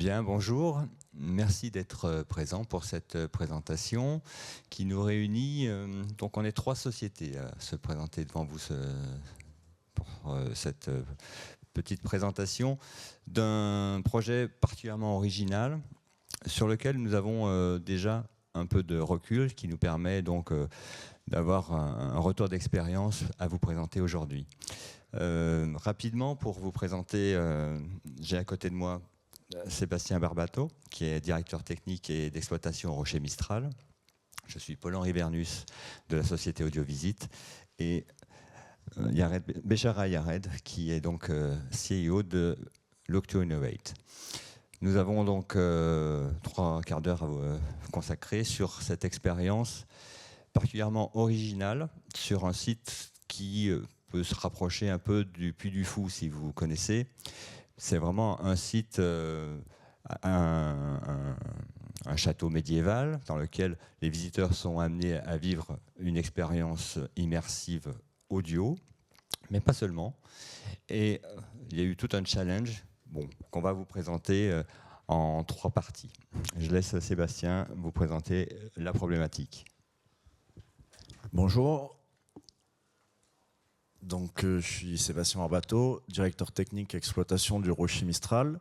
Bien, bonjour. Merci d'être présent pour cette présentation qui nous réunit. Donc, on est 3 sociétés à se présenter devant vous pour cette petite présentation d'un projet particulièrement original sur lequel nous avons déjà un peu de recul qui nous permet donc d'avoir un retour d'expérience à vous présenter aujourd'hui. Rapidement, pour vous présenter, j'ai à côté de moi Sébastien Barbato, qui est directeur technique et d'exploitation au Rocher Mistral. Je suis Paul-Henri Bernus de la société Audiovisite et Béchara Yared, qui est donc CEO de Look2 Innovate. Nous avons donc 3 quarts d'heure à vous consacrer sur cette expérience particulièrement originale sur un site qui peut se rapprocher un peu du Puy du Fou, si vous connaissez. C'est vraiment un site, un château médiéval dans lequel les visiteurs sont amenés à vivre une expérience immersive audio, mais pas seulement. Et il y a eu tout un challenge qu'on va vous présenter en 3 parties. Je laisse Sébastien vous présenter la problématique. Bonjour. Donc, je suis Sébastien Barbato, directeur technique et exploitation du Rocher Mistral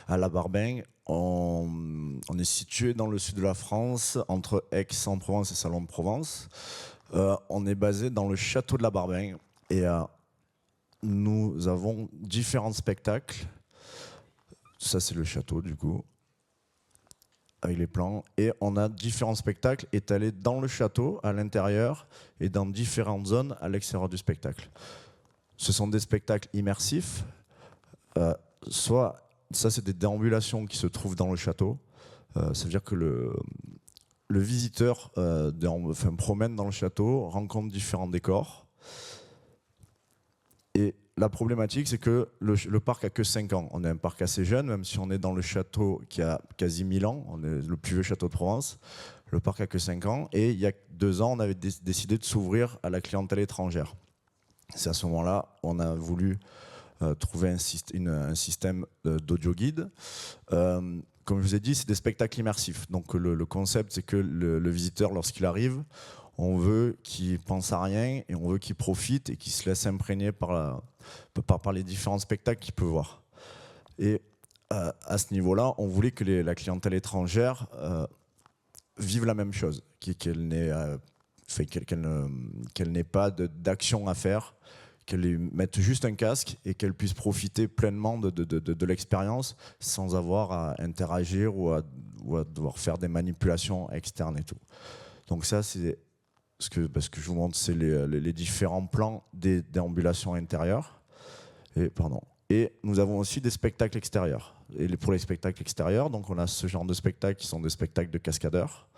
à La Barbeng. On est situé dans le sud de la France, entre Aix-en-Provence et Salon de Provence. On est basé dans le château de La Barbeng et nous avons différents spectacles. Ça, c'est le château du coup, avec les plans. Et on a différents spectacles étalés dans le château, à l'intérieur, et dans différentes zones à l'extérieur du spectacle. Ce sont des spectacles immersifs. Soit, ça c'est des déambulations qui se trouvent dans le château. Ça veut dire que le visiteur promène dans le château, rencontre différents décors. Et la problématique, c'est que le parc a que 5 ans. On est un parc assez jeune, même si on est dans le château qui a quasi 1000 ans. On est le plus vieux château de Provence. Le parc a que 5 ans. Et il y a 2 ans, on avait décidé de s'ouvrir à la clientèle étrangère. C'est à ce moment-là on a voulu trouver un système d'audio guide. Comme je vous ai dit, c'est des spectacles immersifs. Donc le concept, c'est que le visiteur, lorsqu'il arrive, on veut qu'il pense à rien et on veut qu'il profite et qu'il se laisse imprégner par les différents spectacles qu'il peut voir. Et à ce niveau-là, on voulait que la clientèle étrangère vive la même chose, qu'elle n'ait pas d'action à faire, qu'elle lui mette juste un casque et qu'elle puisse profiter pleinement de l'expérience sans avoir à interagir ou à devoir faire des manipulations externes et tout. Donc ça, c'est ce que je vous montre, c'est les différents plans des déambulations intérieures. Et nous avons aussi des spectacles extérieurs. Et pour les spectacles extérieurs, donc on a ce genre de spectacles qui sont des spectacles de cascadeurs,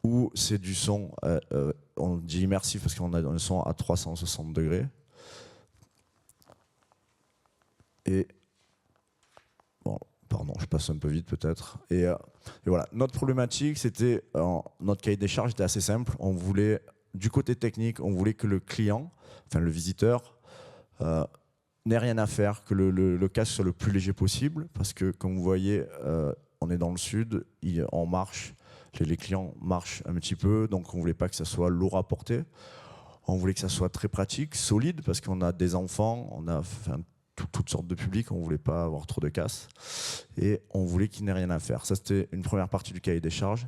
où c'est du son, on dit immersif parce qu'on a un son à 360 degrés. Et bon, pardon, je passe un peu vite peut-être. Et voilà, notre problématique, c'était, notre cahier des charges était assez simple. On voulait, du côté technique, on voulait que le client, enfin le visiteur, n'ait rien à faire, que le casque soit le plus léger possible, parce que comme vous voyez, on est dans le sud, on marche, les clients marchent un petit peu, donc on ne voulait pas que ça soit lourd à porter. On voulait que ça soit très pratique, solide, parce qu'on a des enfants, on a toutes sortes de publics, on ne voulait pas avoir trop de casse, et on voulait qu'il n'ait rien à faire. Ça, c'était une première partie du cahier des charges.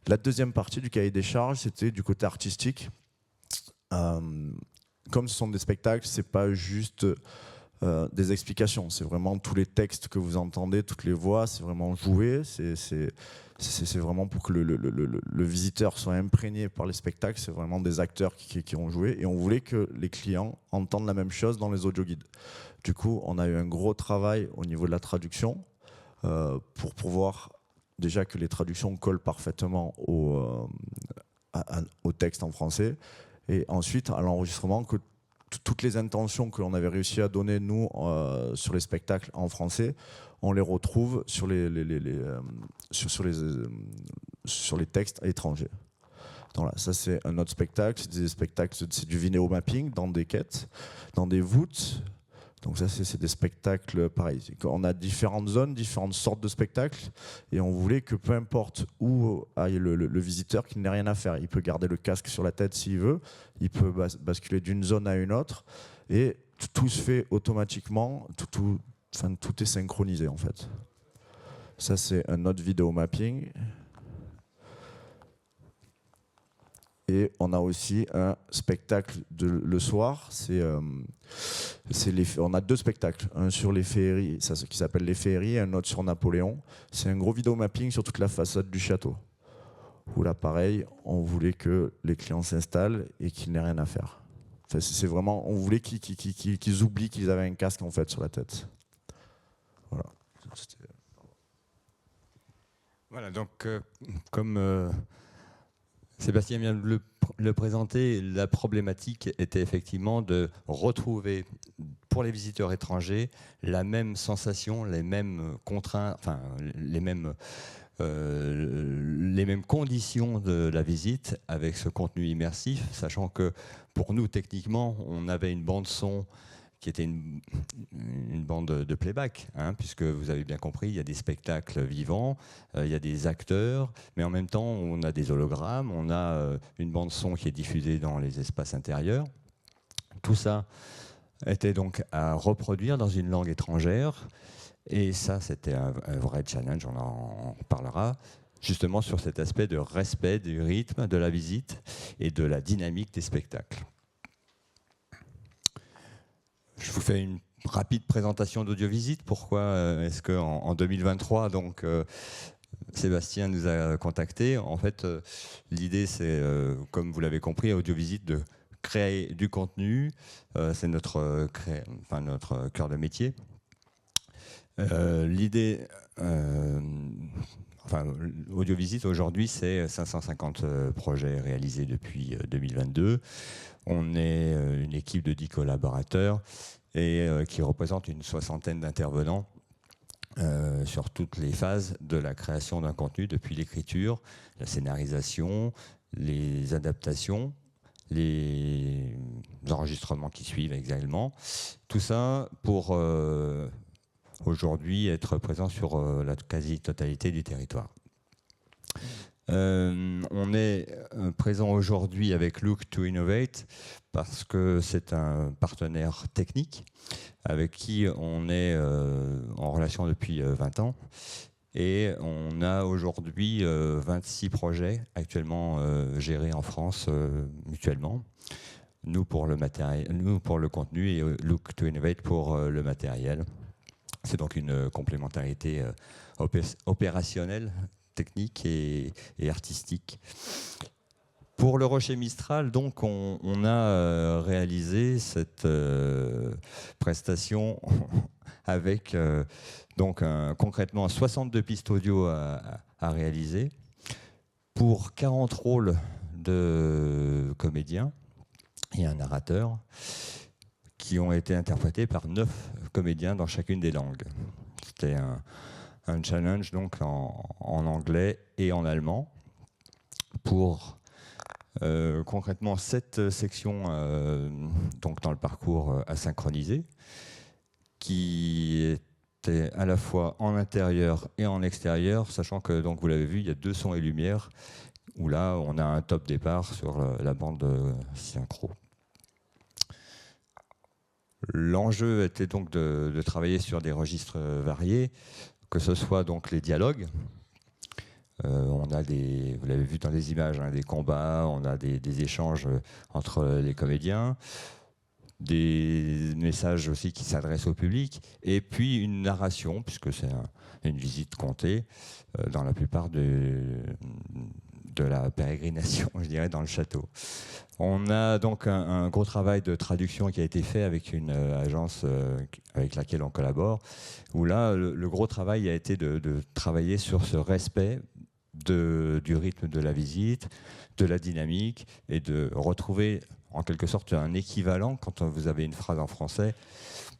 La deuxième partie du cahier des charges, c'était du côté artistique. Comme ce sont des spectacles, ce n'est pas juste des explications, c'est vraiment tous les textes que vous entendez, toutes les voix, c'est vraiment joué, c'est vraiment pour que le visiteur soit imprégné par les spectacles, c'est vraiment des acteurs qui ont joué, et on voulait que les clients entendent la même chose dans les audio guides. Du coup, on a eu un gros travail au niveau de la traduction pour pouvoir déjà que les traductions collent parfaitement au texte en français, et ensuite à l'enregistrement, que toutes les intentions que l'on avait réussi à donner, nous, sur les spectacles en français, on les retrouve sur les textes étrangers. Donc là, ça, c'est un autre spectacle. C'est des spectacles, c'est du vidéo mapping dans des quêtes, dans des voûtes, Donc ça, c'est des spectacles pareils. On a différentes zones, différentes sortes de spectacles, et on voulait que peu importe où aille le visiteur, qu'il n'ait rien à faire. Il peut garder le casque sur la tête s'il veut, il peut basculer d'une zone à une autre, et tout se fait automatiquement, tout est synchronisé en fait. Ça, c'est un autre vidéo mapping. Et on a aussi un spectacle le soir. On a 2 spectacles, un sur les féeries, qui s'appelle les féeries, et un autre sur Napoléon. C'est un gros vidéo mapping sur toute la façade du château. Où là, pareil, on voulait que les clients s'installent et qu'ils n'aient rien à faire. Enfin, c'est vraiment, on voulait qu'ils oublient qu'ils avaient un casque en fait sur la tête. Voilà. Voilà, donc comme Sébastien vient de le présenter, la problématique était effectivement de retrouver pour les visiteurs étrangers la même sensation, les mêmes contraintes, enfin les mêmes conditions de la visite avec ce contenu immersif, sachant que pour nous techniquement on avait une bande son qui était une bande de playback, hein, puisque vous avez bien compris, il y a des spectacles vivants, il y a des acteurs, mais en même temps, on a des hologrammes, on a une bande son qui est diffusée dans les espaces intérieurs. Tout ça était donc à reproduire dans une langue étrangère, et ça, c'était un vrai challenge, on en parlera, justement sur cet aspect de respect du rythme de la visite et de la dynamique des spectacles. Je vous fais une rapide présentation d'Audiovisite. Pourquoi est-ce qu'en 2023, donc, Sébastien nous a contactés. En fait, l'idée, c'est, comme vous l'avez compris, Audiovisite, de créer du contenu. C'est notre cœur de métier. L'idée, Audiovisite, aujourd'hui, c'est 550 projets réalisés depuis 2022. On est une équipe de 10 collaborateurs et qui représente une soixantaine d'intervenants sur toutes les phases de la création d'un contenu, depuis l'écriture, la scénarisation, les adaptations, les enregistrements qui suivent également. Tout ça pour aujourd'hui être présent sur la quasi-totalité du territoire. On est présent aujourd'hui avec Look to Innovate parce que c'est un partenaire technique avec qui on est en relation depuis 20 ans et on a aujourd'hui 26 projets actuellement gérés en France mutuellement. Nous pour le matériel, nous pour le contenu et Look to Innovate pour le matériel. C'est donc une complémentarité opérationnelle, technique et artistique. Pour le Rocher Mistral, donc, on a réalisé cette prestation avec concrètement 62 pistes audio à réaliser pour 40 rôles de comédiens et un narrateur qui ont été interprétés par 9 comédiens dans chacune des langues. C'était un challenge donc en anglais et en allemand pour concrètement 7 sections donc dans le parcours à synchroniser qui étaient à la fois en intérieur et en extérieur, sachant que donc vous l'avez vu, il y a 2 sons et lumière où là on a un top départ sur la bande synchro. L'enjeu était donc de travailler sur des registres variés, que ce soit donc les dialogues. On a vous l'avez vu dans les images, hein, des combats, on a des échanges entre les comédiens, des messages aussi qui s'adressent au public, et puis une narration, puisque c'est une visite comptée dans la plupart de la pérégrination, je dirais, dans le château. On a donc un gros travail de traduction qui a été fait avec une agence avec laquelle on collabore, où là, le gros travail a été de travailler sur ce respect du rythme de la visite, de la dynamique, et de retrouver en quelque sorte un équivalent quand vous avez une phrase en français,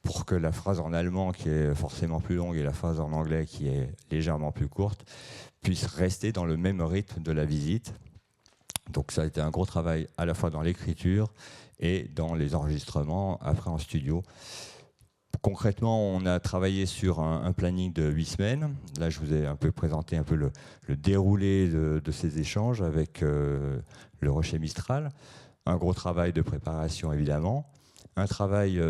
pour que la phrase en allemand, qui est forcément plus longue, et la phrase en anglais, qui est légèrement plus courte, puissent rester dans le même rythme de la visite. Donc ça a été un gros travail à la fois dans l'écriture et dans les enregistrements après en studio Concrètement, on a travaillé sur un planning de 8 semaines. Là, je vous ai un peu présenté un peu le déroulé de ces échanges avec le Rocher Mistral. Un gros travail de préparation, évidemment. Un travail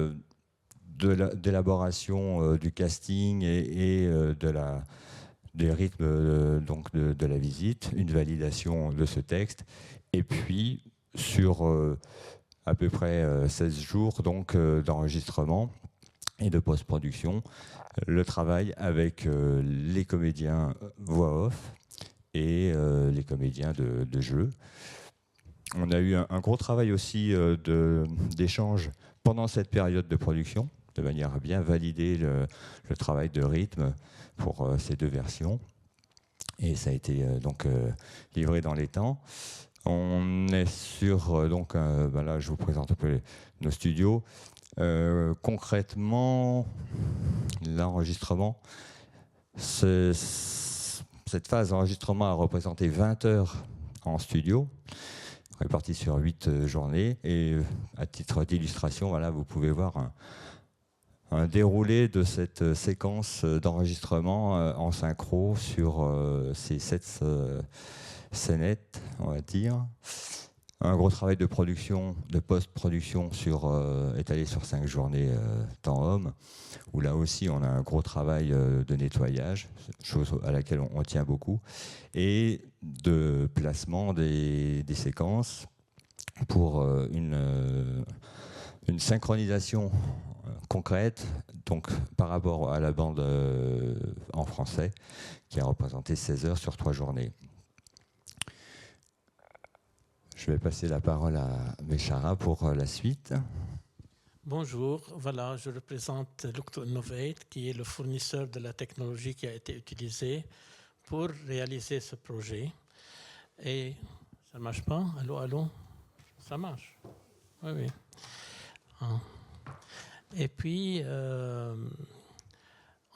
d'élaboration du casting et des rythmes donc de la visite, une validation de ce texte. Et puis, sur à peu près 16 jours d'enregistrement et de post-production, le travail avec les comédiens voix off et les comédiens de jeu. On a eu un gros travail aussi d'échange pendant cette période de production, de manière à bien valider le travail de rythme pour ces deux versions. Et ça a été livré dans les temps. On est sur, là je vous présente un peu nos studios. Concrètement, l'enregistrement, cette phase d'enregistrement a représenté 20 heures en studio, réparties sur 8 journées. Et à titre d'illustration, voilà, vous pouvez voir un déroulé de cette séquence d'enregistrement en synchro sur ces 7 scénettes, on va dire. Un gros travail de production, de post-production étalé sur 5 journées temps homme, où là aussi on a un gros travail de nettoyage, chose à laquelle on tient beaucoup, et de placement des séquences pour une synchronisation concrète, donc par rapport à la bande en français, qui a représenté 16 heures sur 3 journées. Je vais passer la parole à Béchara pour la suite. Bonjour, voilà, je représente Look2Innovate, qui est le fournisseur de la technologie qui a été utilisée pour réaliser ce projet. Et ça ne marche pas? Allô, allô? Ça marche? Oui, oui. Ah. Et puis,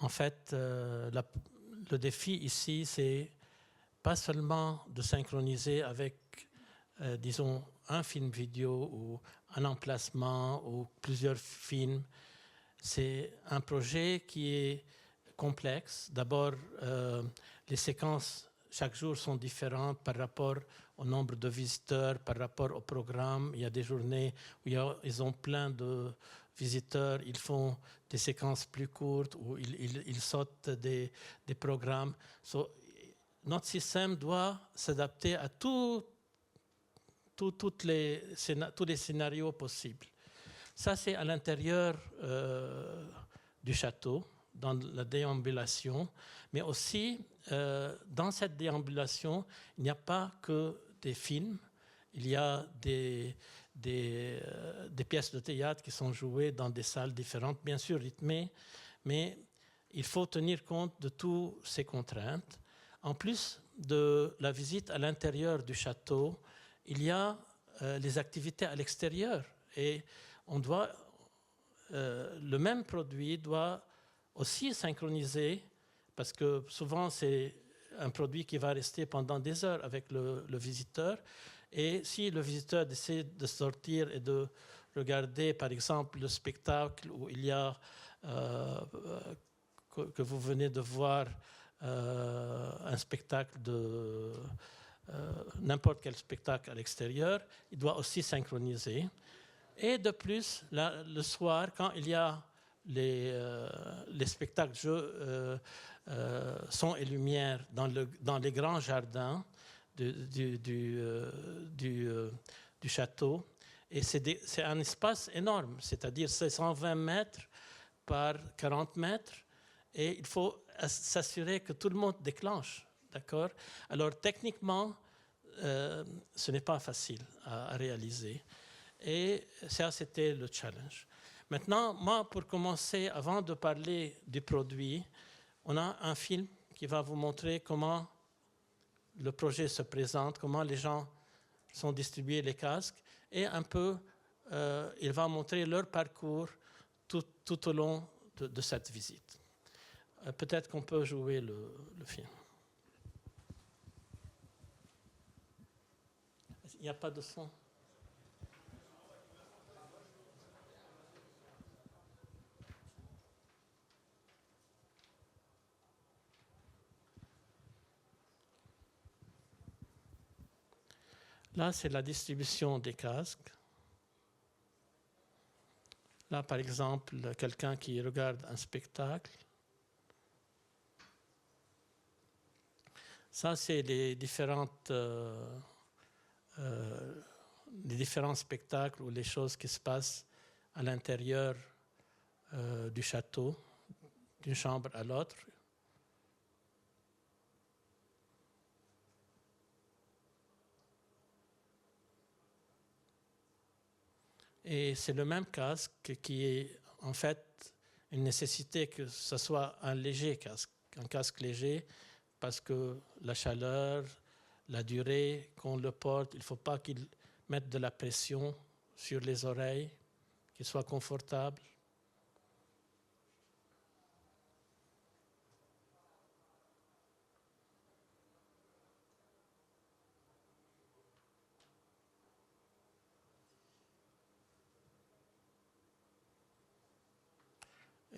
en fait, le défi ici, c'est pas seulement de synchroniser avec disons, un film vidéo ou un emplacement ou plusieurs films. C'est un projet qui est complexe. D'abord, les séquences chaque jour sont différentes par rapport au nombre de visiteurs, par rapport au programme. Il y a des journées où ils ont plein de visiteurs, ils font des séquences plus courtes ou ils sautent des programmes. Notre système doit s'adapter à tous les scénarios possibles. Ça, c'est à l'intérieur du château, dans la déambulation. Mais aussi, dans cette déambulation, il n'y a pas que des films. Il y a des pièces de théâtre qui sont jouées dans des salles différentes, bien sûr rythmées, mais il faut tenir compte de toutes ces contraintes. En plus de la visite à l'intérieur du château, il y a les activités à l'extérieur et le même produit doit aussi synchroniser parce que souvent c'est un produit qui va rester pendant des heures avec le visiteur et si le visiteur décide de sortir et de regarder par exemple le spectacle où il y a que vous venez de voir un spectacle n'importe quel spectacle à l'extérieur, il doit aussi synchroniser. Et de plus, le soir, quand il y a les spectacles jeux, son et lumière dans les grands jardins du château, et c'est un espace énorme, c'est-à-dire c'est 120 mètres par 40 mètres, et il faut s'assurer que tout le monde déclenche. D'accord? Alors, techniquement, ce n'est pas facile à réaliser. Et ça, c'était le challenge. Maintenant, moi, pour commencer, avant de parler du produit, on a un film qui va vous montrer comment le projet se présente, comment les gens sont distribués les casques, et un peu, il va montrer leur parcours tout au long de cette visite. Peut-être qu'on peut jouer le film. Il n'y a pas de son. Là, c'est la distribution des casques. Là, par exemple, quelqu'un qui regarde un spectacle. Ça, c'est les différents spectacles ou les choses qui se passent à l'intérieur du château, d'une chambre à l'autre. Et c'est le même casque qui est en fait une nécessité que ce soit un léger casque, un casque léger, parce que la chaleur, la durée qu'on le porte, il ne faut pas qu'il mette de la pression sur les oreilles, qu'il soit confortable.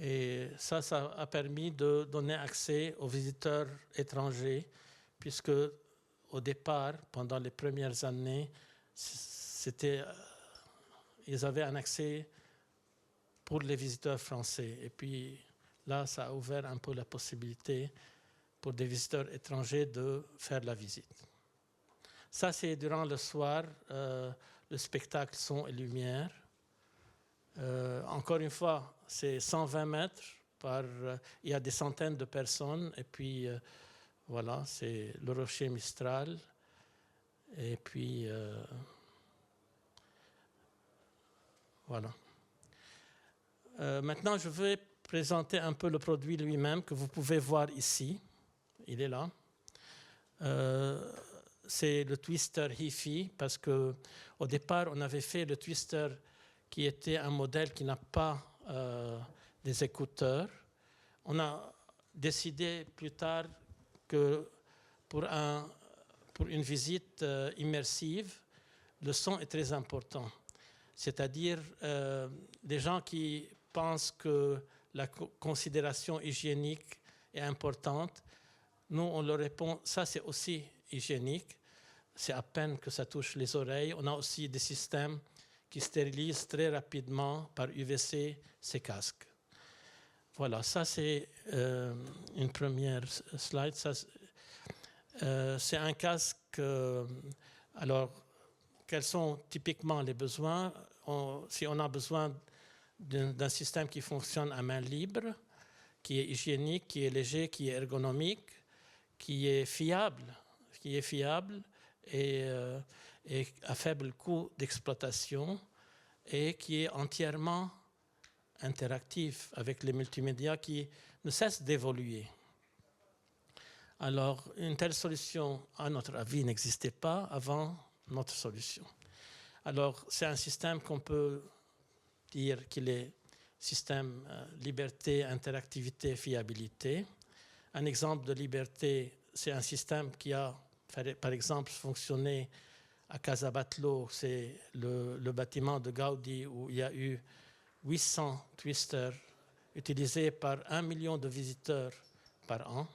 Et ça a permis de donner accès aux visiteurs étrangers, puisque au départ, pendant les premières années, ils avaient un accès pour les visiteurs français. Et puis là, ça a ouvert un peu la possibilité pour des visiteurs étrangers de faire la visite. Ça, c'est durant le soir, le spectacle son et lumière. Encore une fois, c'est 120 mètres, il y a des centaines de personnes, et puis voilà, c'est le rocher Mistral. Et puis voilà. Maintenant, je vais présenter un peu le produit lui-même que vous pouvez voir ici. Il est là. C'est le Twister Hi-Fi, parce qu'au départ, on avait fait le Twister qui était un modèle qui n'a pas des écouteurs. On a décidé plus tard que pour une visite immersive, le son est très important. C'est-à-dire, des gens qui pensent que la considération hygiénique est importante, nous, on leur répond, ça c'est aussi hygiénique, c'est à peine que ça touche les oreilles. On a aussi des systèmes qui stérilisent très rapidement par UVC ces casques. Voilà, ça c'est une première slide. C'est un casque. Alors, quels sont typiquement les besoins? Si on a besoin d'un système qui fonctionne à main libre, qui est hygiénique, qui est léger, qui est ergonomique, qui est fiable et à faible coût d'exploitation et qui est entièrement interactif avec les multimédias qui ne cessent d'évoluer. Alors, une telle solution, à notre avis, n'existait pas avant notre solution. Alors, c'est un système qu'on peut dire qu'il est système liberté, interactivité, fiabilité. Un exemple de liberté, c'est un système qui a, par exemple, fonctionné à Casabatlo, c'est le bâtiment de Gaudi où il y a eu 800 twisters utilisés par 1 million de visiteurs par an.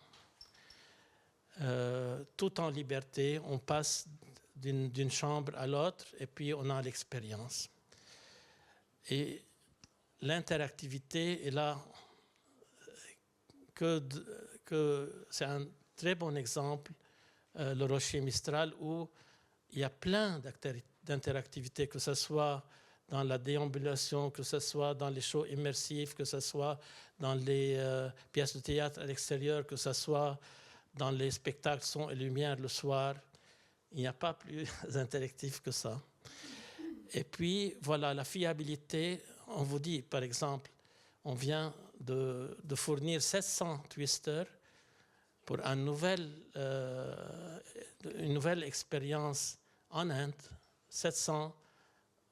Tout en liberté, on passe d'une chambre à l'autre et puis on a l'expérience. Et l'interactivité est là que c'est un très bon exemple, le rocher Mistral, où il y a plein d'interactivités, que ce soit dans la déambulation, que ce soit dans les shows immersifs, que ce soit dans les pièces de théâtre à l'extérieur, que ce soit dans les spectacles son et lumière le soir. Il n'y a pas plus interactif que ça. Et puis, voilà, la fiabilité, on vous dit, par exemple, on vient de fournir 700 twisters pour une nouvelle expérience en Inde, 700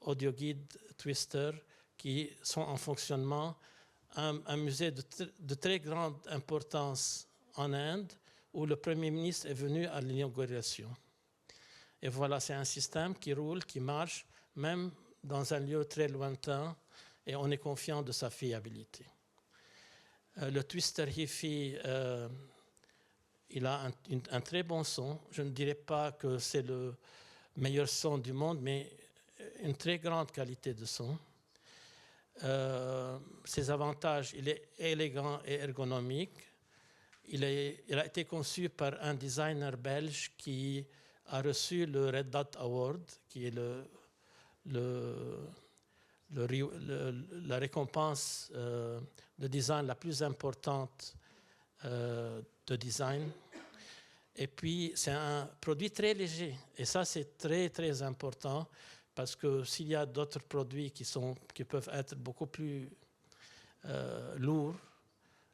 audio guide twisters qui sont en fonctionnement, un musée de très grande importance en Inde où le Premier ministre est venu à l'inauguration. Et voilà, c'est un système qui roule, qui marche, même dans un lieu très lointain, et on est confiant de sa fiabilité. Le Twister Hi-Fi, il a un très bon son. Je ne dirais pas que c'est le meilleur son du monde, mais une très grande qualité de son. Ses avantages, il est élégant et ergonomique. Il a été conçu par un designer belge qui a reçu le Red Dot Award, qui est la récompense de design la plus importante de design. Et puis, c'est un produit très léger. Et ça, c'est très, très important parce que s'il y a d'autres produits qui peuvent être beaucoup plus lourds,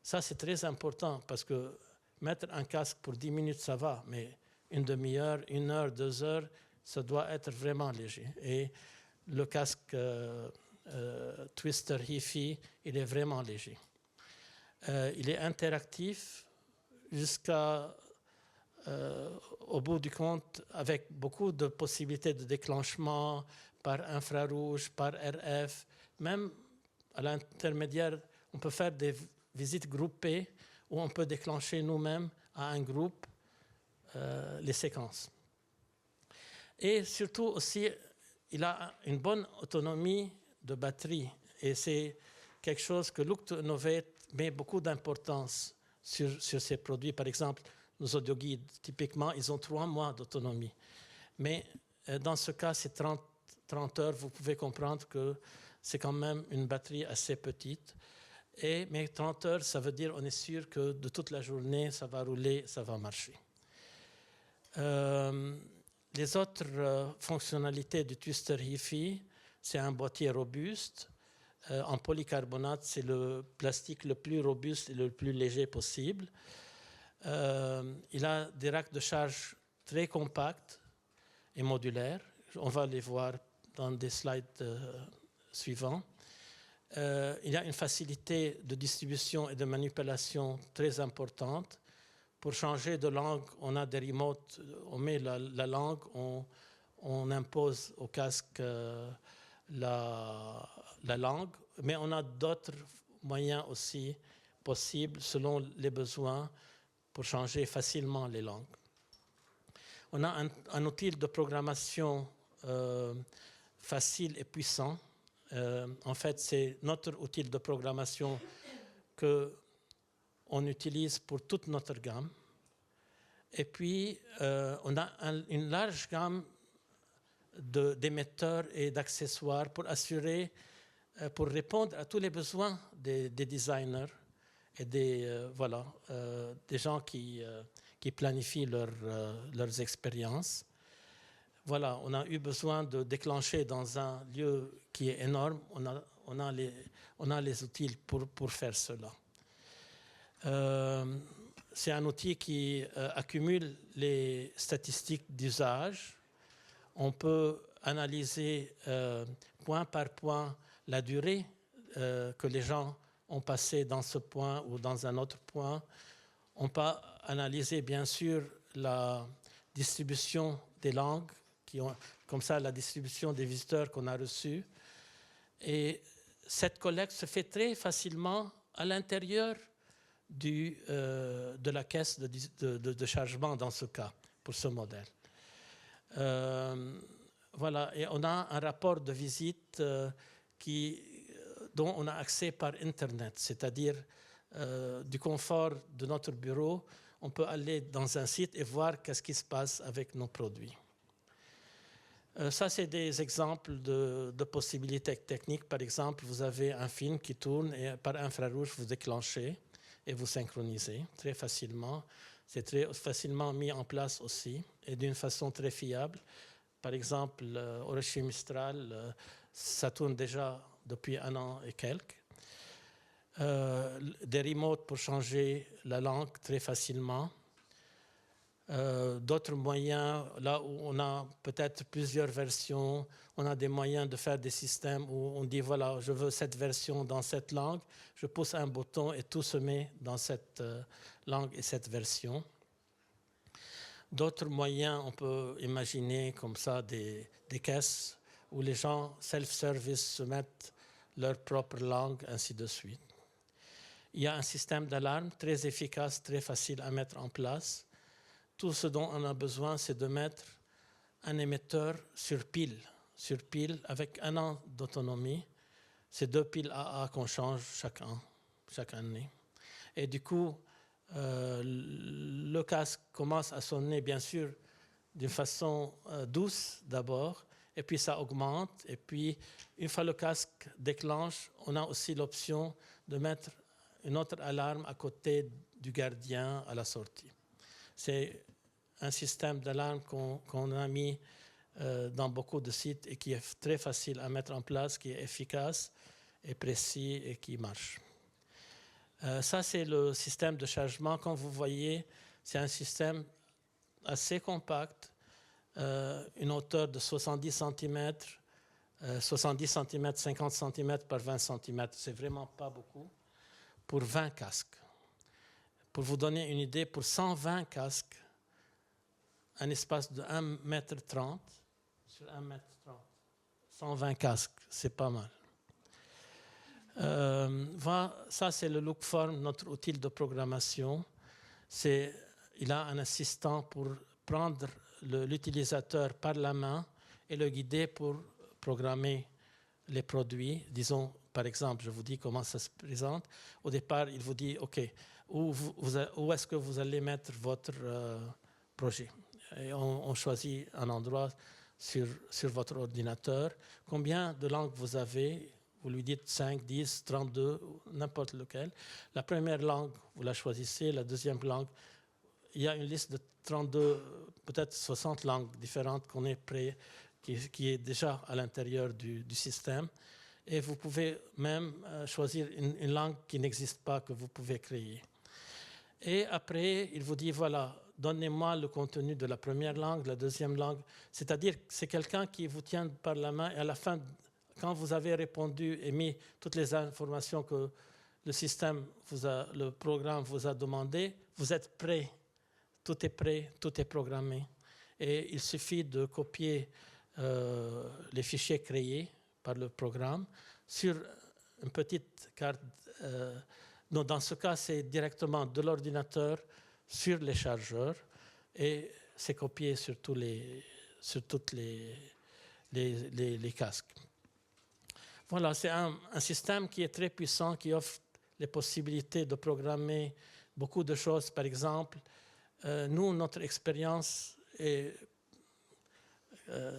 ça, c'est très important parce que mettre un casque pour 10 minutes, ça va, mais une demi-heure, 1 heure, 2 heures, ça doit être vraiment léger. Et le casque Twister Hi-Fi, il est vraiment léger. Il est interactif au bout du compte, avec beaucoup de possibilités de déclenchement par infrarouge, par RF, même à l'intermédiaire, on peut faire des visites groupées où on peut déclencher nous-mêmes à un groupe les séquences. Et surtout aussi, il a une bonne autonomie de batterie et c'est quelque chose que Look to Innovate met beaucoup d'importance sur ces produits. Par exemple, nos audioguides, typiquement, ils ont 3 mois d'autonomie. Mais dans ce cas, c'est 30 heures. Vous pouvez comprendre que c'est quand même une batterie assez petite. Mais 30 heures, ça veut dire qu'on est sûr que de toute la journée, ça va rouler, ça va marcher. Les autres fonctionnalités du Twister Hi-Fi, c'est un boîtier robuste. En polycarbonate, c'est le plastique le plus robuste et le plus léger possible. Il a des racks de charge très compacts et modulaires. On va les voir dans des slides suivants. Il y a une facilité de distribution et de manipulation très importante. Pour changer de langue, on a des remotes, on met la langue, on impose au casque la langue, mais on a d'autres moyens aussi possibles selon les besoins pour changer facilement les langues. On a un outil de programmation facile et puissant. En fait, c'est notre outil de programmation qu'on utilise pour toute notre gamme. Et puis, on a une large gamme d'émetteurs et d'accessoires pour répondre à tous les besoins des designers et des gens qui planifient leurs expériences. Voilà, on a eu besoin de déclencher dans un lieu qui est énorme. On a les outils pour faire cela. C'est un outil qui accumule les statistiques d'usage. On peut analyser point par point la durée que les gens ont passé dans ce point ou dans un autre point. On peut analyser bien sûr la distribution des langues, comme ça la distribution des visiteurs qu'on a reçus. Et cette collecte se fait très facilement à l'intérieur de la caisse de chargement dans ce cas, pour ce modèle. Voilà, et on a un rapport de visite dont on a accès par Internet, c'est-à-dire du confort de notre bureau, on peut aller dans un site et voir qu'est-ce qui se passe avec nos produits. Ça, c'est des exemples de possibilités techniques. Par exemple, vous avez un film qui tourne et par infrarouge, vous déclenchez et vous synchronisez très facilement. C'est très facilement mis en place aussi et d'une façon très fiable. Par exemple, Orochi Mistral, ça tourne déjà depuis 1 an et quelques. Des remotes pour changer la langue très facilement. D'autres moyens, là où on a peut-être plusieurs versions, on a des moyens de faire des systèmes où on dit voilà, je veux cette version dans cette langue, je pousse un bouton et tout se met dans cette langue et cette version. D'autres moyens, on peut imaginer comme ça des caisses où les gens self-service se mettent leur propre langue, ainsi de suite. Il y a un système d'alarme très efficace, très facile à mettre en place. Tout ce dont on a besoin, c'est de mettre un émetteur sur pile avec 1 an d'autonomie. C'est 2 piles AA qu'on change chaque année. Et du coup, le casque commence à sonner, bien sûr, d'une façon douce d'abord, et puis ça augmente. Et puis, une fois le casque déclenche, on a aussi l'option de mettre une autre alarme à côté du gardien à la sortie. C'est un système d'alarme qu'on a mis dans beaucoup de sites et qui est très facile à mettre en place, qui est efficace et précis et qui marche. Ça, c'est le système de chargement. Comme vous voyez, c'est un système assez compact, une hauteur de 70 cm, 50 cm par 20 cm. C'est vraiment pas beaucoup pour 20 casques. Pour vous donner une idée, pour 120 casques, un espace de 1,30 m sur 1,30 m, 120 casques, c'est pas mal. Ça, c'est le Lookform, notre outil de programmation. Il a un assistant pour prendre l'utilisateur par la main et le guider pour programmer les produits. Disons, par exemple, je vous dis comment ça se présente. Au départ, il vous dit, OK, où est-ce que vous allez mettre votre projet? Et on choisit un endroit sur votre ordinateur. Combien de langues vous avez? Vous lui dites 5, 10, 32, n'importe lequel. La première langue, vous la choisissez. La deuxième langue, il y a une liste de 32, peut-être 60 langues différentes qu'on est prêt, qui est déjà à l'intérieur du système. Et vous pouvez même choisir une langue qui n'existe pas, que vous pouvez créer. Et après, il vous dit, voilà, donnez-moi le contenu de la première langue, de la deuxième langue. C'est-à-dire que c'est quelqu'un qui vous tient par la main et à la fin, quand vous avez répondu et mis toutes les informations que le programme vous a demandées, vous êtes prêt. Tout est programmé. Et il suffit de copier les fichiers créés par le programme sur une petite carte. Donc dans ce cas, c'est directement de l'ordinateur sur les chargeurs et c'est copié sur tous les casques. Voilà, c'est un système qui est très puissant, qui offre les possibilités de programmer beaucoup de choses. Par exemple, nous, notre expérience,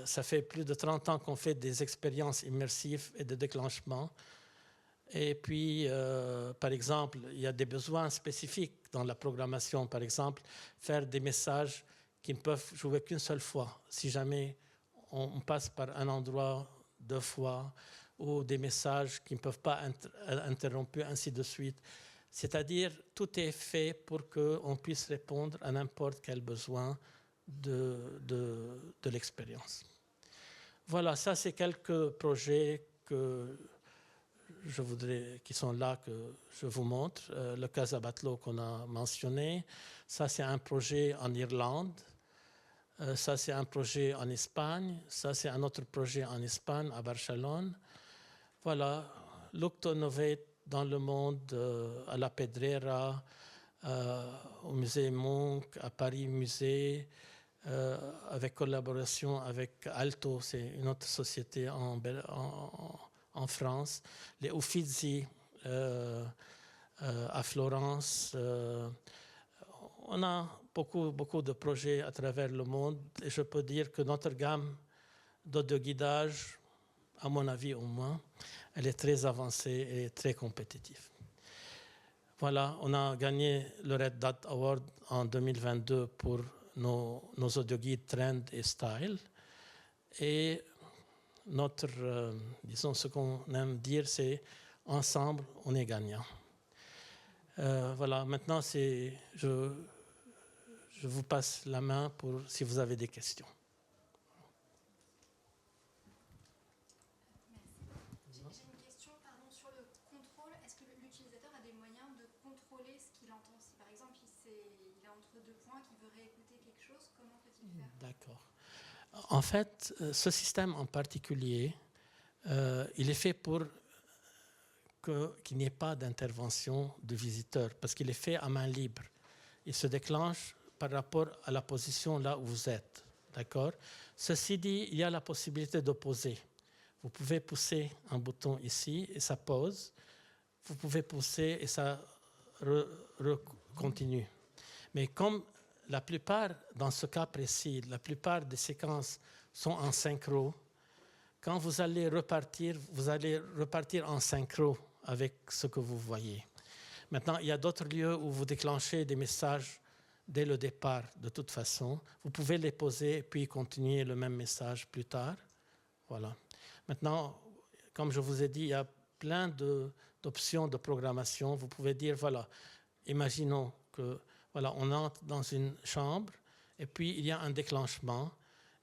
ça fait plus de 30 ans qu'on fait des expériences immersives et de déclenchement. Et puis, par exemple, il y a des besoins spécifiques dans la programmation. Par exemple, faire des messages qui ne peuvent jouer qu'une seule fois. Si jamais on passe par un endroit 2 fois, ou des messages qui ne peuvent pas être interrompus, ainsi de suite. C'est-à-dire, tout est fait pour qu'on puisse répondre à n'importe quel besoin de l'expérience. Voilà, ça c'est quelques projets qui sont là, que je vous montre. Le Casa Batlló qu'on a mentionné, ça c'est un projet en Irlande, ça c'est un projet en Espagne, ça c'est un autre projet en Espagne, à Barcelone. Voilà, Look2Innovate dans le monde, à la Pedrera, au musée Munch, à Paris Musée, avec collaboration avec Alto, c'est une autre société en France, les Uffizi à Florence. On a beaucoup de projets à travers le monde et je peux dire que notre gamme d'audioguidage, à mon avis au moins, elle est très avancée et très compétitive. Voilà, on a gagné le Red Dot Award en 2022 pour nos audioguides Trend et Style. Et disons, ce qu'on aime dire, c'est ensemble, on est gagnant. Voilà, maintenant, je vous passe la main pour si vous avez des questions. D'accord. En fait, ce système en particulier, il est fait pour qu'il n'y ait pas d'intervention du visiteur, parce qu'il est fait à main libre. Il se déclenche par rapport à la position là où vous êtes. D'accord? Ceci dit, il y a la possibilité de poser. Vous pouvez pousser un bouton ici et ça pose. Vous pouvez pousser et ça continue. Mais comme la plupart, dans ce cas précis, la plupart des séquences sont en synchro, quand vous allez repartir en synchro avec ce que vous voyez. Maintenant, il y a d'autres lieux où vous déclenchez des messages dès le départ, de toute façon. Vous pouvez les poser et puis continuer le même message plus tard. Voilà. Maintenant, comme je vous ai dit, il y a plein d'options de programmation. Vous pouvez dire, voilà, imaginons que voilà, on entre dans une chambre et puis il y a un déclenchement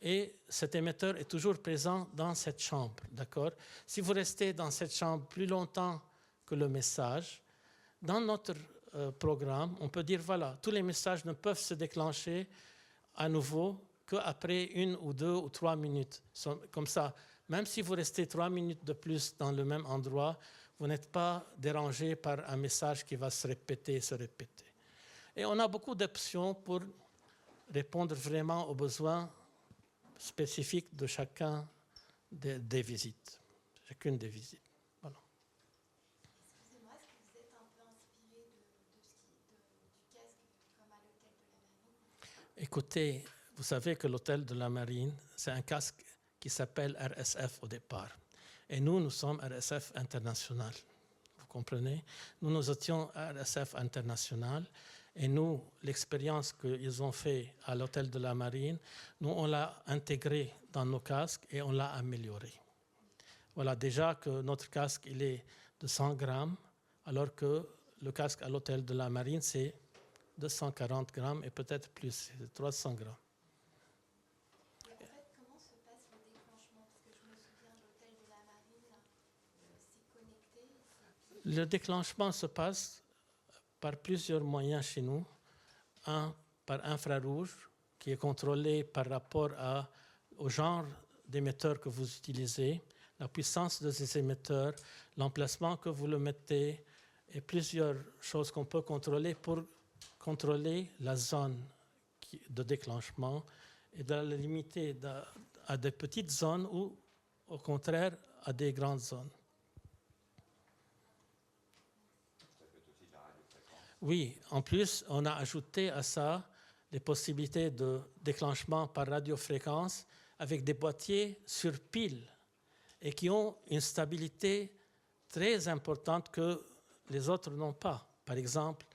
et cet émetteur est toujours présent dans cette chambre. D'accord? Si vous restez dans cette chambre plus longtemps que le message, dans notre programme, on peut dire, voilà, tous les messages ne peuvent se déclencher à nouveau qu'après 1 ou 2 ou 3 minutes. Comme ça, même si vous restez 3 minutes de plus dans le même endroit, vous n'êtes pas dérangé par un message qui va se répéter. Et on a beaucoup d'options pour répondre vraiment aux besoins spécifiques de chacune des visites. Voilà. Excusez-moi, est-ce que vous êtes un peu inspiré du casque comme à l'hôtel de la Marine? Écoutez, vous savez que l'hôtel de la Marine, c'est un casque qui s'appelle RSF au départ. Et nous sommes RSF International. Vous comprenez? Nous étions RSF International. Et nous, l'expérience qu'ils ont fait à l'hôtel de la Marine, nous, on l'a intégré dans nos casques et on l'a amélioré. Voilà, déjà que notre casque, il est de 100 grammes, alors que le casque à l'hôtel de la Marine, c'est 240 grammes et peut-être plus, c'est 300 grammes. Et en fait, comment se passe le déclenchement? Parce que je me souviens de l'hôtel de la Marine, c'est connecté. Le déclenchement se passe par plusieurs moyens chez nous. Un, par infrarouge, qui est contrôlé par rapport au genre d'émetteur que vous utilisez, la puissance de ces émetteurs, l'emplacement que vous le mettez, et plusieurs choses qu'on peut contrôler pour contrôler la zone de déclenchement et de la limiter à des petites zones ou, au contraire, à des grandes zones. Oui, en plus, on a ajouté à ça des possibilités de déclenchement par radiofréquence avec des boîtiers sur pile et qui ont une stabilité très importante que les autres n'ont pas. Par exemple,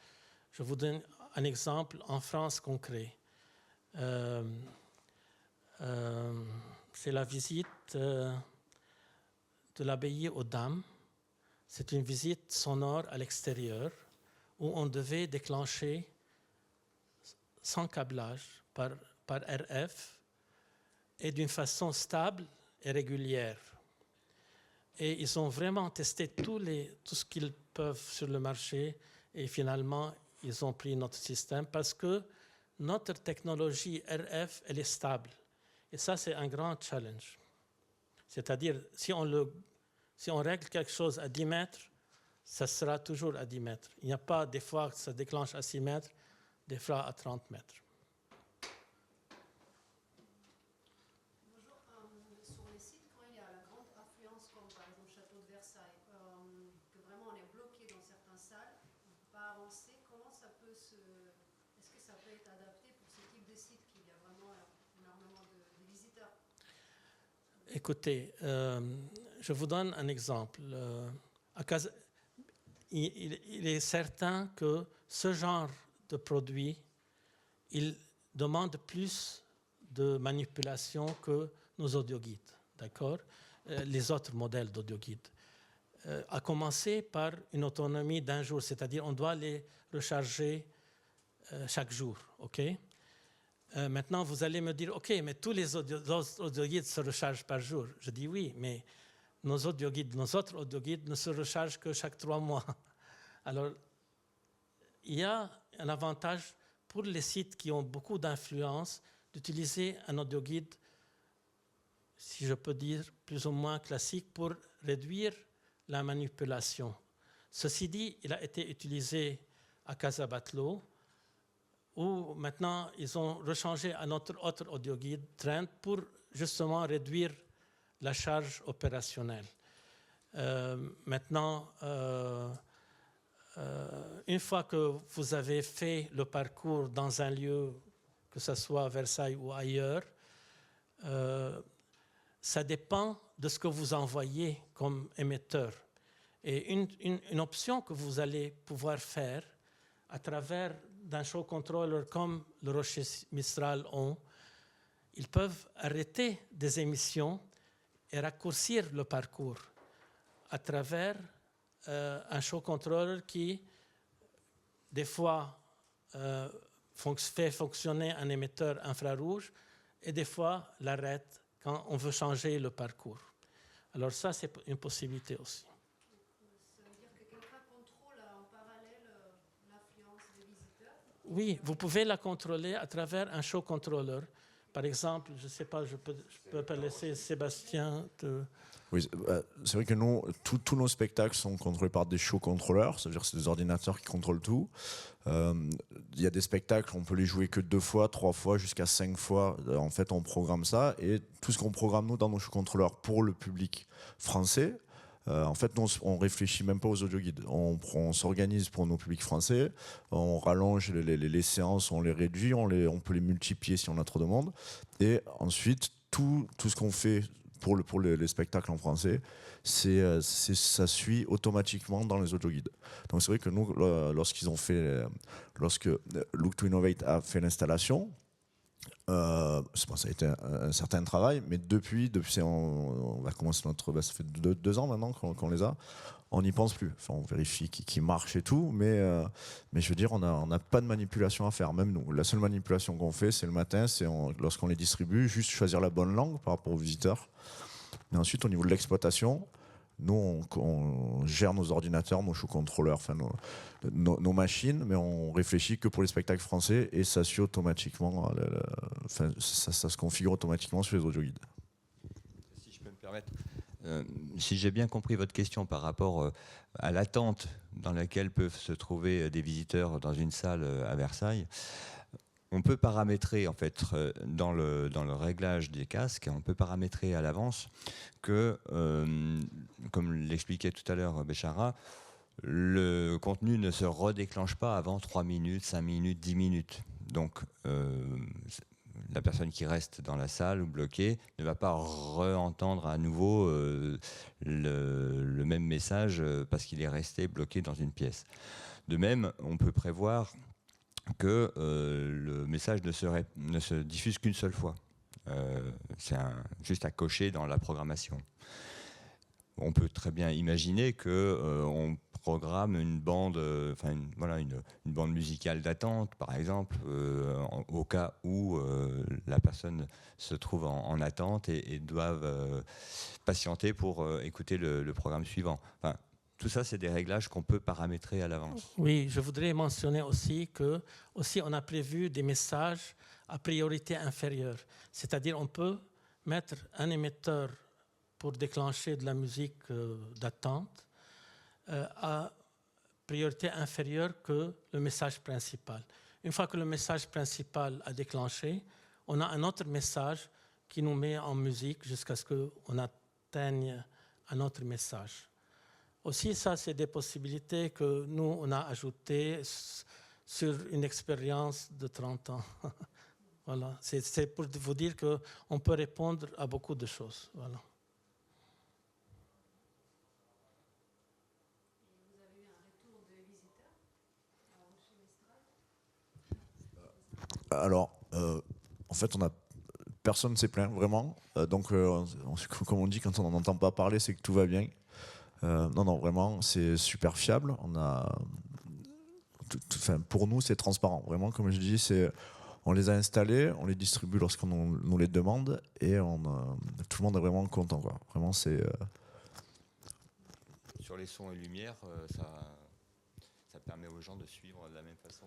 je vous donne un exemple en France concret. C'est la visite de l'abbaye aux Dames. C'est une visite sonore à l'extérieur où on devait déclencher sans câblage par RF et d'une façon stable et régulière. Et ils ont vraiment testé tout ce qu'ils peuvent sur le marché et finalement, ils ont pris notre système parce que notre technologie RF, elle est stable. Et ça, c'est un grand challenge. C'est-à-dire, si on règle quelque chose à 10 mètres, ça sera toujours à 10 mètres. Il n'y a pas des fois que ça déclenche à 6 mètres, des fois à 30 mètres. Bonjour. Sur les sites, quand il y a la grande affluence, comme par exemple le château de Versailles, que vraiment on est bloqué dans certaines salles, on ne peut pas avancer, comment ça peut est-ce que ça peut être adapté pour ce type de site qu'il y a vraiment énormément de visiteurs? Écoutez, je vous donne un exemple. Il est certain que ce genre de produit, il demande plus de manipulation que nos audioguides, d'accord? Les autres modèles d'audioguides. À commencer par une autonomie d'1 jour, c'est-à-dire on doit les recharger chaque jour, ok? Maintenant, vous allez me dire, ok, mais tous les audioguides se rechargent par jour. Je dis oui, mais nos autres audioguides ne se rechargent que chaque 3 mois. Alors, il y a un avantage pour les sites qui ont beaucoup d'influence d'utiliser un audioguide, si je peux dire, plus ou moins classique pour réduire la manipulation. Ceci dit, il a été utilisé à Casa Batlló où maintenant ils ont rechangé à notre autre audioguide Trend pour justement réduire la charge opérationnelle. Maintenant, une fois que vous avez fait le parcours dans un lieu, que ce soit à Versailles ou ailleurs, ça dépend de ce que vous envoyez comme émetteur. Et une option que vous allez pouvoir faire à travers d'un show controller comme le Rocher Mistral ont, ils peuvent arrêter des émissions et raccourcir le parcours à travers un show controller qui, des fois, fait fonctionner un émetteur infrarouge et des fois l'arrête quand on veut changer le parcours. Alors ça, c'est une possibilité aussi. Ça veut dire que quelqu'un contrôle en parallèle l'affluence des visiteurs? Oui, vous pouvez la contrôler à travers un show controller. Par exemple, je ne sais pas, je peux pas laisser Sébastien te... Oui, c'est vrai que nous, tous nos spectacles sont contrôlés par des show controllers, c'est-à-dire que c'est des ordinateurs qui contrôlent tout. Il y a des spectacles, on peut les jouer que 2 fois, 3 fois, jusqu'à 5 fois. En fait, on programme ça, et tout ce qu'on programme, nous, dans nos show controllers pour le public français, en fait, nous, on réfléchit même pas aux audioguides. On s'organise pour nos publics français, on rallonge les séances, on les réduit, on peut les multiplier si on a trop de monde. Et ensuite, tout ce qu'on fait pour les spectacles en français, ça suit automatiquement dans les audioguides. Donc c'est vrai que nous, lorsque Look to Innovate a fait l'installation, ça a été un certain travail, mais depuis on va commencer ça fait 2 ans maintenant qu'on les a, on n'y pense plus. Enfin, on vérifie qui marche et tout, mais je veux dire, on n'a pas de manipulation à faire, même nous. La seule manipulation qu'on fait, c'est le matin, lorsqu'on les distribue, juste choisir la bonne langue par rapport aux visiteurs. Et ensuite, au niveau de l'exploitation, nous, on gère nos ordinateurs, nos show controllers, enfin nos machines, mais on réfléchit que pour les spectacles français, et ça suit automatiquement, ça se configure automatiquement sur les audioguides. Si je peux me permettre, si j'ai bien compris votre question par rapport à l'attente dans laquelle peuvent se trouver des visiteurs dans une salle à Versailles, on peut paramétrer, en fait, dans le réglage des casques, on peut paramétrer à l'avance que, comme l'expliquait tout à l'heure Béchara, le contenu ne se redéclenche pas avant 3 minutes, 5 minutes, 10 minutes. Donc, la personne qui reste dans la salle ou bloquée ne va pas re-entendre à nouveau le même message parce qu'il est resté bloqué dans une pièce. De même, on peut prévoir que le message ne se diffuse qu'une seule fois. C'est juste à cocher dans la programmation. On peut très bien imaginer qu'on programme une bande, une bande musicale d'attente, par exemple, au cas où la personne se trouve en attente et doivent patienter pour écouter le programme suivant. Enfin, tout ça, c'est des réglages qu'on peut paramétrer à l'avance. Oui, je voudrais mentionner aussi on a prévu des messages à priorité inférieure. C'est-à-dire on peut mettre un émetteur pour déclencher de la musique d'attente à priorité inférieure que le message principal. Une fois que le message principal a déclenché, on a un autre message qui nous met en musique jusqu'à ce qu'on atteigne un autre message. Aussi, ça, c'est des possibilités que nous, on a ajoutées sur une expérience de 30 ans. Voilà. C'est pour vous dire qu'on peut répondre à beaucoup de choses. Voilà. Vous avez eu un retour de visiteurs chez Mistral? Alors, en fait, personne ne s'est plaint, vraiment. Donc, comme on dit, quand on n'en entend pas parler, c'est que tout va bien. Non, vraiment, c'est super fiable. Pour nous, c'est transparent. Vraiment, comme je dis, on les a installés, on les distribue lorsqu'on nous les demande, et tout le monde est vraiment content, quoi. Vraiment, c'est... Sur les sons et lumières, ça permet aux gens de suivre de la même façon.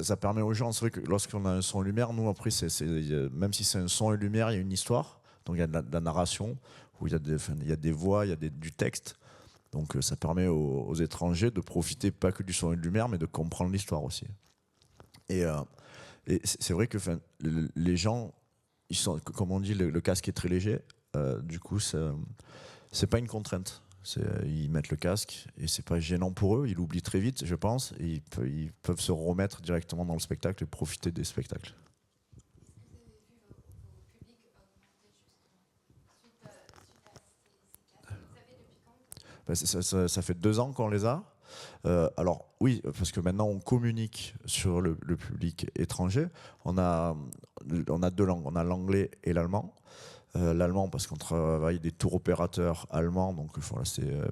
Ça permet aux gens, c'est vrai que lorsqu'on a un son et lumière, nous, après, même si c'est un son et lumière, il y a une histoire. Donc il y a de la narration, où il y a des voix, il y a du texte. Donc ça permet aux étrangers de profiter pas que du son et de lumière, mais de comprendre l'histoire aussi. Et c'est vrai que les gens, ils sont, comme on dit, le casque est très léger. Du coup, c'est pas une contrainte. Ils mettent le casque et c'est pas gênant pour eux. Ils l'oublient très vite, je pense. Et ils peuvent se remettre directement dans le spectacle et profiter des spectacles. Est-ce que vous avez vu vos publics augmenter justement suite à ces casques? Vous savez depuis quand? Ben, ça fait 2 ans qu'on les a. Alors oui, parce que maintenant on communique sur le public étranger. On a 2 langues, on a l'anglais et l'allemand. L'allemand parce qu'on travaille des tours opérateurs allemands, donc voilà,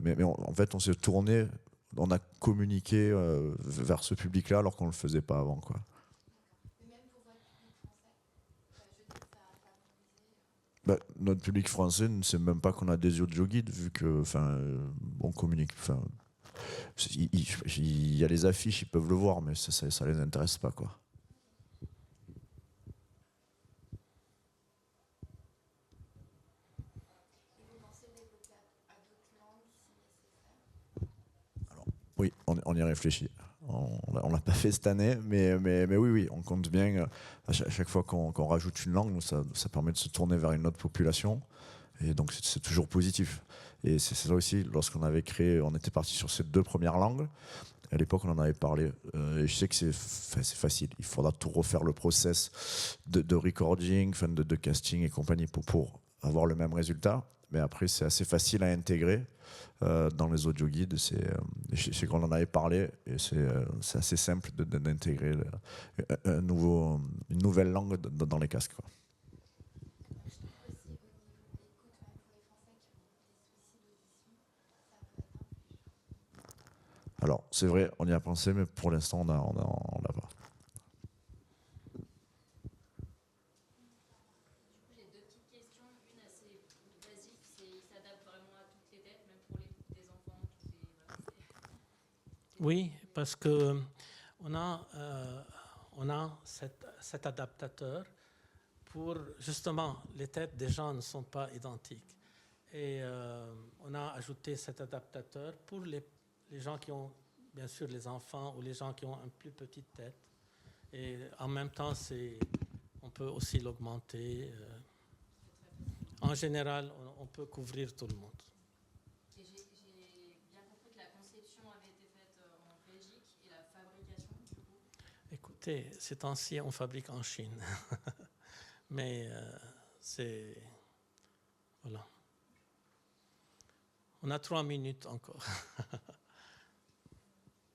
mais en fait on s'est tourné, on a communiqué vers ce public-là alors qu'on le faisait pas avant, quoi. Mais même pour votre public français, je dis que ça a favorisé. Bah, notre public français ne sait même pas qu'on a des audio guides vu que, on communique. Il y a les affiches, ils peuvent le voir, mais ça les intéresse pas, quoi. Et vous pensez le développer à d'autres langues si nécessaire? Alors, oui, on y réfléchit. On l'a pas fait cette année, mais oui, on compte bien. À chaque fois qu'on rajoute une langue, ça permet de se tourner vers une autre population. Et donc c'est toujours positif. Et c'est ça aussi, lorsqu'on avait créé, on était parti sur ces 2 premières langues. À l'époque, on en avait parlé. Et je sais que c'est facile. Il faudra tout refaire le process de recording, de casting et compagnie pour avoir le même résultat. Mais après, c'est assez facile à intégrer dans les audio guides. Je sais qu'on en avait parlé et c'est assez simple d'intégrer une nouvelle langue dans les casques, quoi. Je trouve aussi au niveau de l'écoute, même pour les Français qui ont des soucis d'audition, ça peut être un plus. Alors, c'est vrai, on y a pensé, mais pour l'instant, on l'a pas. Du coup, j'ai 2 petites questions. Une assez basique, il s'adapte vraiment à toutes les têtes, même pour les enfants. Oui, parce que on a cet adaptateur pour justement les têtes des gens ne sont pas identiques et on a ajouté cet adaptateur pour les gens qui ont bien sûr les enfants ou les gens qui ont une plus petite tête et en même temps on peut aussi l'augmenter. En général, on peut couvrir tout le monde. Et j'ai bien compris que la conception avait été faite en Belgique et la fabrication, du coup. Écoutez, ces temps-ci, on fabrique en Chine. Mais c'est... Voilà. On a 3 minutes encore. Moi,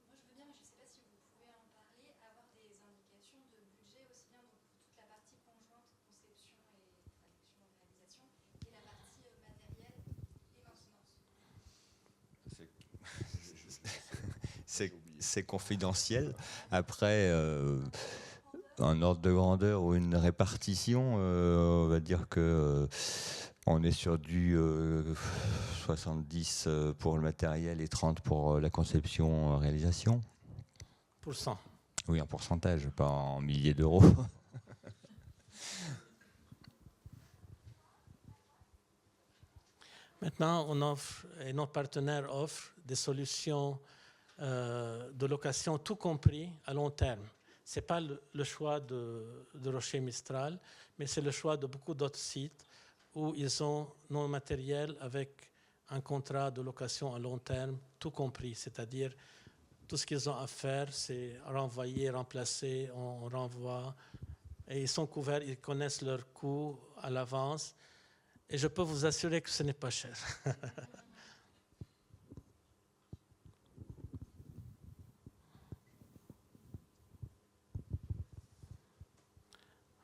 je veux bien, mais je ne sais pas si vous pouvez en parler, avoir des indications de budget aussi bien donc, pour toute la partie conjointe, conception et traduction, réalisation, et la partie matérielle et maintenance. C'est confidentiel. Après, un ordre de grandeur ou une répartition, on va dire que on est sur du 70 pour le matériel et 30 pour la conception-réalisation. %. Oui, en pourcentage, pas en milliers d'euros. Maintenant, on offre, et nos partenaires offrent des solutions de location, tout compris à long terme. Ce n'est pas le choix de Rocher Mistral, mais c'est le choix de beaucoup d'autres sites où ils ont nos matériels avec un contrat de location à long terme, tout compris. C'est-à-dire, tout ce qu'ils ont à faire, c'est renvoyer, remplacer, on renvoie. Et ils sont couverts, ils connaissent leurs coûts à l'avance. Et je peux vous assurer que ce n'est pas cher.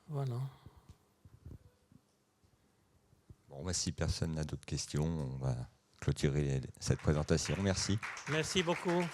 Voilà. Bon, si personne n'a d'autres questions, on va clôturer cette présentation. Merci. Merci beaucoup.